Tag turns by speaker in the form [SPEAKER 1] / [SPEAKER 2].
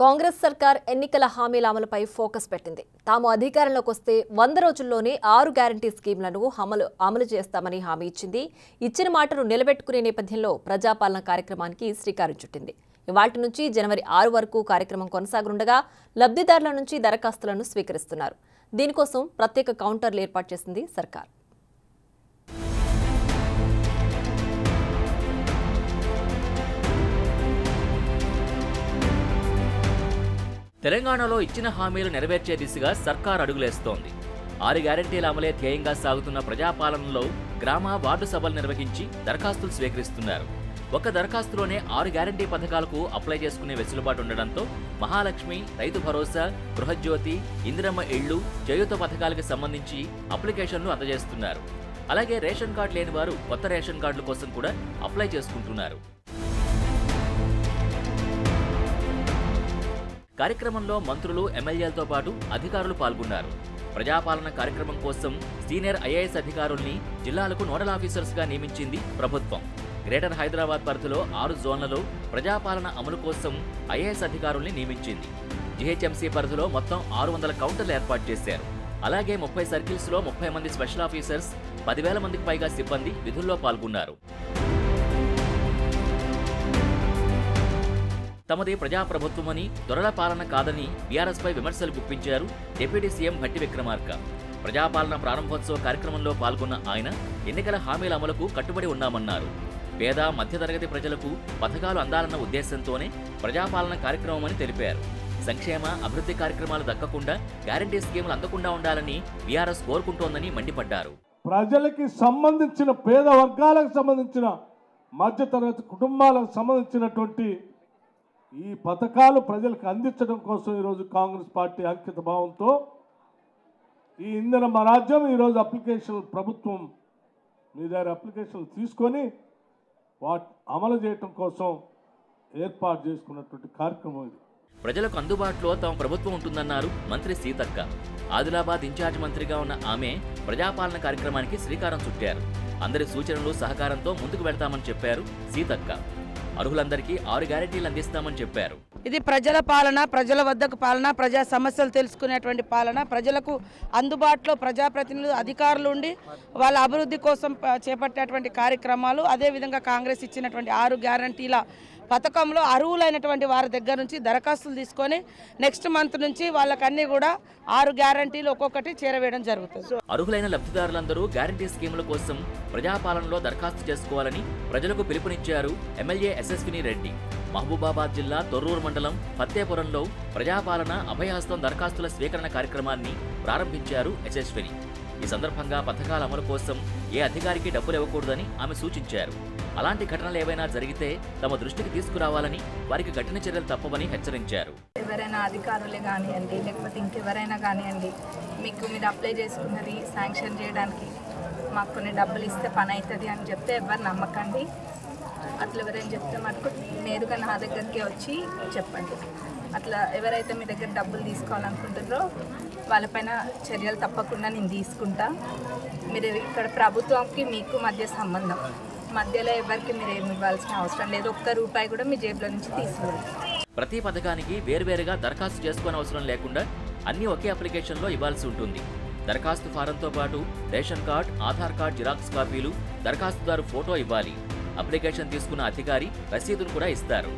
[SPEAKER 1] కాంగ్రెస్ సర్కార్ ఎన్నికల హామీల అమలుపై ఫోకస్ పెట్టింది. తాము అధికారంలోకి వస్తే 100 రోజుల్లోనే 6 గ్యారంటీ స్కీమ్లను అమలు చేస్తామని హామీ ఇచ్చింది. ఇచ్చిన మాటను నిలబెట్టుకునే నేపథ్యంలో ప్రజాపాలన కార్యక్రమానికి శ్రీకారం చుట్టింది. ఇవాళ్టి నుంచి జనవరి 6 వరకు కార్యక్రమం కొనసాగనుండగా లబ్ధిదారుల నుంచి దరఖాస్తులను స్వీకరిస్తున్నారు. దీనికోసం ప్రత్యేక కౌంటర్లు ఏర్పాటు చేసింది సర్కార్.
[SPEAKER 2] తెలంగాణలో ఇచ్చిన హామీలు నెరవేర్చే దిశగా సర్కార్ అడుగులేస్తోంది. 6 గ్యారంటీల అమలే ధ్యేయంగా సాగుతున్న ప్రజాపాలనలో గ్రామ వార్డు సభలు నిర్వహించి దరఖాస్తులు స్వీకరిస్తున్నారు. ఒక దరఖాస్తులోనే 6 గ్యారంటీ పథకాలకు అప్లై చేసుకునే వెసులుబాటు ఉండడంతో మహాలక్ష్మి, రైతు భరోసా, గృహజ్యోతి, ఇందిరమ్మ ఇళ్లు, చేయూత పథకాలకు సంబంధించి అప్లికేషన్లు అందజేస్తున్నారు. అలాగే రేషన్ కార్డు లేని వారు కొత్త రేషన్ కార్డుల కోసం కూడా అప్లై చేసుకుంటున్నారు. కార్యక్రమంలో మంత్రులు, ఎమ్మెల్యేలతో పాటు అధికారులు పాల్గొన్నారు. ప్రజాపాలన కార్యక్రమం కోసం సీనియర్ ఐఏఎస్ అధికారుల్ని జిల్లాలకు నోడల్ ఆఫీసర్స్గా నియమించింది ప్రభుత్వం. గ్రేటర్ హైదరాబాద్ పరిధిలో 6 జోన్లలో ప్రజాపాలన అమలు కోసం ఐఏఎస్ అధికారుల్ని నియమించింది. జీహెచ్ఎంసీ పరిధిలో మొత్తం 600 కౌంటర్లు ఏర్పాటు చేశారు. అలాగే 30 సర్కిల్స్లో 30 మంది స్పెషల్ ఆఫీసర్స్, 10,000 మందికి పైగా సిబ్బంది విధుల్లో పాల్గొన్నారు. తమది ప్రజాప్రభుత్వమని, దొరల పాలన కాదని బీఆర్ఎస్పై విమర్శలు గుప్పించారు డిప్యూటీ సీఎం భట్టి విక్రమార్క. ప్రజాపాలన ప్రారంభోత్సవ కార్యక్రమంలో పాల్గొన్న ఆయన ఎన్నికల హామీల అమలుకు కట్టుబడి ఉన్నామన్నారు. పేద, మధ్యతరగతి ప్రజలకు పథకాలు అందాలన్న ఉద్దేశంతోనే ప్రజాపాలన కార్యక్రమమని తెలిపారు. సంక్షేమ, అభివృద్ధి కార్యక్రమాలు దక్కకుండా గ్యారంటీ స్కీములు అందకుండా ఉండాలని బీఆర్ఎస్ కోరుకుంటోందని మండిపడ్డారు.
[SPEAKER 3] ప్రజలకి సంబంధించిన, పేద వర్గాలకు సంబంధించిన, మధ్యతరగతి కుటుంబాలకు సంబంధించినటువంటి ఈ పథకాలు ప్రజలకు అందించడం కోసం ఈరోజు కాంగ్రెస్ పార్టీ అంకిత భావంతో ఈ ఇంధన రాజ్యం ఈరోజు ప్రభుత్వం మీ దగ్గర అప్లికేషన్లు తీసుకొని వాటి అమలు చేయటం కోసం ఏర్పాటు చేసుకున్నటువంటి కార్యక్రమం ఇది.
[SPEAKER 2] ప్రజలకు అందుబాటులో తమ ప్రభుత్వం ఉంటుందన్నారు మంత్రి సీతక్క. ఆదిలాబాద్ ఇన్ఛార్జ్ మంత్రిగా ఉన్న ఆమె ప్రజాపాలన కార్యక్రమానికి శ్రీకారం చుట్టారు. అందరి సూచనలు, సహకారంతో ముందుకు వెళ్తామని చెప్పారు సీతక్క. అర్హులందరికీ 6 గ్యారెంటీలు అందిస్తామని చెప్పారు.
[SPEAKER 4] ఇది ప్రజల పాలన, ప్రజల వద్దకు పాలన, ప్రజా సమస్యలు తెలుసుకునేటువంటి పాలన, ప్రజలకు అందుబాటులో ప్రజాప్రతినిధులు, అధికారులు ఉండి వాళ్ళ అభివృద్ధి కోసం చేపట్టేటువంటి కార్యక్రమాలు. అదేవిధంగా కాంగ్రెస్ ఇచ్చినటువంటి 6 గ్యారంటీల పథకంలో అర్హులైనటువంటి వారి దగ్గర నుంచి దరఖాస్తులు తీసుకొని నెక్స్ట్ మంత్ నుంచి వాళ్ళకన్నీ కూడా 6 గ్యారంటీలు ఒక్కొక్కటి చేరవేయడం జరుగుతుంది.
[SPEAKER 2] అర్హులైన లబ్ధిదారులందరూ గ్యారంటీ స్కీముల కోసం ప్రజాపాలనలో దరఖాస్తు చేసుకోవాలని ప్రజలకు పిలుపునిచ్చారు ఎమ్మెల్యే యశస్విని రెడ్డి. మహబూబాబాద్ జిల్లా తొర్రూరు మండలం ఫత్తేపురంలో ప్రజాపాలన అభయహస్తం దరఖాస్తుల స్వీకరణ కార్యక్రమాన్ని ప్రారంభించారు యశస్విని. ఈ సందర్భంగా పథకాల అమలు కోసం ఏ అధికారికి డబ్బులు ఇవ్వకూడదని ఆమె సూచించారు. అలాంటి ఘటనలు ఏవైనా జరిగితే తమ దృష్టికి తీసుకురావాలని, వారికి కఠిన చర్యలు తప్పవని హెచ్చరించారు.
[SPEAKER 5] ఎవరైనా అధికారులే కానివ్వండి, లేకపోతే ఇంకెవరైనా కానివ్వండి, మీరు అప్లై చేసుకున్నది శాంక్షన్ చేయడానికి మాకు కొన్ని డబ్బులు ఇస్తే పని అవుతుంది అని చెప్తే ఎవరు నమ్మకండి. అట్లా ఎవరైనా చెప్తే మటుకు నేరుగా నా దగ్గరికి వచ్చి చెప్పండి. అట్లా ఎవరైతే మీ దగ్గర డబ్బులు తీసుకోవాలనుకుంటారో వాళ్ళపైన చర్యలు తప్పకుండా నేను తీసుకుంటా. మీరు ఇక్కడ ప్రభుత్వంకి మీకు మధ్య సంబంధం, మధ్యలో ఎవరికి మీరు ఏమి ఇవ్వాల్సిన అవసరం లేదు. ఒక్క రూపాయి కూడా మీ జేబులో నుంచి తీసుకోండి.
[SPEAKER 2] ప్రతి పథకానికి వేర్వేరుగా దరఖాస్తు చేసుకోని అవసరం లేకుండా అన్ని ఒకే అప్లికేషన్లో ఇవ్వాల్సి ఉంటుంది. దరఖాస్తు ఫారంతో పాటు ration card, Aadhaar card xerox కాపీలు, దరఖాస్తుదారు ఫోటో ఇవ్వాలి. అప్లికేషన్ తీసుకున్న అధికారి రసీదును కూడా ఇస్తారు.